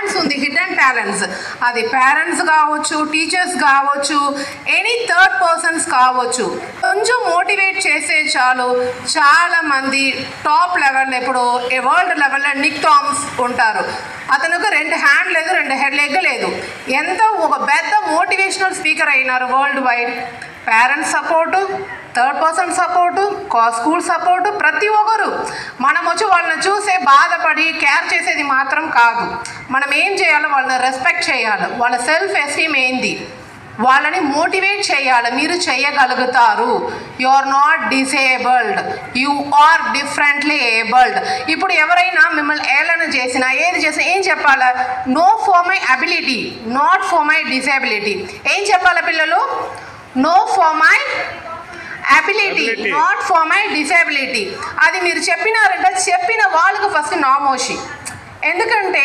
Talents ఉంది, hidden talents. అది parents కావచ్చు, టీచర్స్ కావచ్చు, ఎనీ థర్డ్ పర్సన్స్ కావచ్చు. కొంచెం మోటివేట్ చేసే చాలు చాలామంది టాప్ లెవెల్, ఇప్పుడు వరల్డ్ లెవెల్లో నిక్ టామ్స్ ఉంటారు. అతనికి 2 హ్యాండ్ లేదు, 2 లెగ్ లేదు. ఎంత ఒక పెద్ద మోటివేషనల్ స్పీకర్ అయినారు world wide. Parents support, third person support, school support, ప్రతి ఒక్కరు. మనం వచ్చి వాళ్ళని చూసే బాధపడి కేర్ చేసేది మాత్రం కాదు. మనం ఏం చేయాలో వాళ్ళని రెస్పెక్ట్ చేయాలి. వాళ్ళ సెల్ఫ్ ఎస్టీమ్ ఏంది, వాళ్ళని మోటివేట్ చేయాలి. మీరు చేయగలుగుతారు. You are not disabled, you are differently abled. ఇప్పుడు ఎవరైనా మిమ్మల్ని ఏలన చేసినా, ఏది చేసినా ఏం చెప్పాలా? No for my ability, not for my disability. ఏం చెప్పాలా పిల్లలు? No for my ability, not for my disability. అది మీరు చెప్పినారంటే చెప్పిన వాళ్ళకు ఫస్ట్ నామోషి. ఎందుకంటే